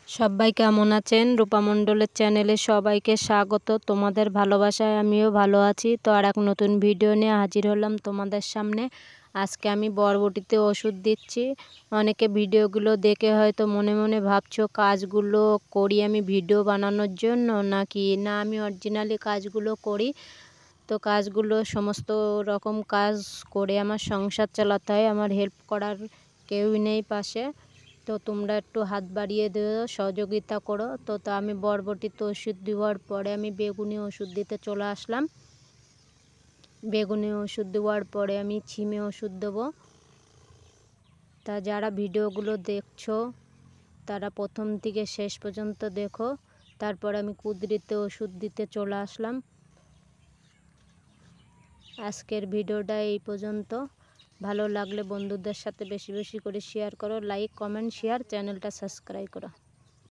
সবাই কেমন আছেন? রূপা মণ্ডলের চ্যানেলে সবাইকে স্বাগত। তোমাদের ভালোবাসায় আমিও ভালো আছি। তো আর এক নতুন ভিডিও নিয়ে হাজির হলাম তোমাদের সামনে। আজকে আমি বরবটিতে ওষুধ দিচ্ছি। অনেকে ভিডিওগুলো দেখে হয়তো মনে মনে ভাবছো কাজগুলো করি আমি ভিডিও বানানোর জন্য নাকি না, আমি অরিজিনালি কাজগুলো করি। তো কাজগুলো সমস্ত রকম কাজ করে আমার সংসার চালাতে হয়, আমার হেল্প করার কেউই নেই পাশে। তো তোমরা একটু হাত বাড়িয়ে দিও, সহযোগিতা করো। তো আমি বরবটিতে ওষুধ দেওয়ার পরে আমি বেগুনি ওষুধ দিতে চলে আসলাম। বেগুনি ওষুধ দেওয়ার পরে আমি ছিমে ওষুধ দেবো। তা যারা ভিডিওগুলো দেখছো তারা প্রথম থেকে শেষ পর্যন্ত দেখো। তারপর আমি কুঁদরিতে ওষুধ দিতে চলে আসলাম। আজকের ভিডিওটা এই পর্যন্ত। ভালো লাগলে বন্ধুদের সাথে বেশি বেশি করে শেয়ার করো, লাইক কমেন্ট শেয়ার, চ্যানেলটা সাবস্ক্রাইব করো।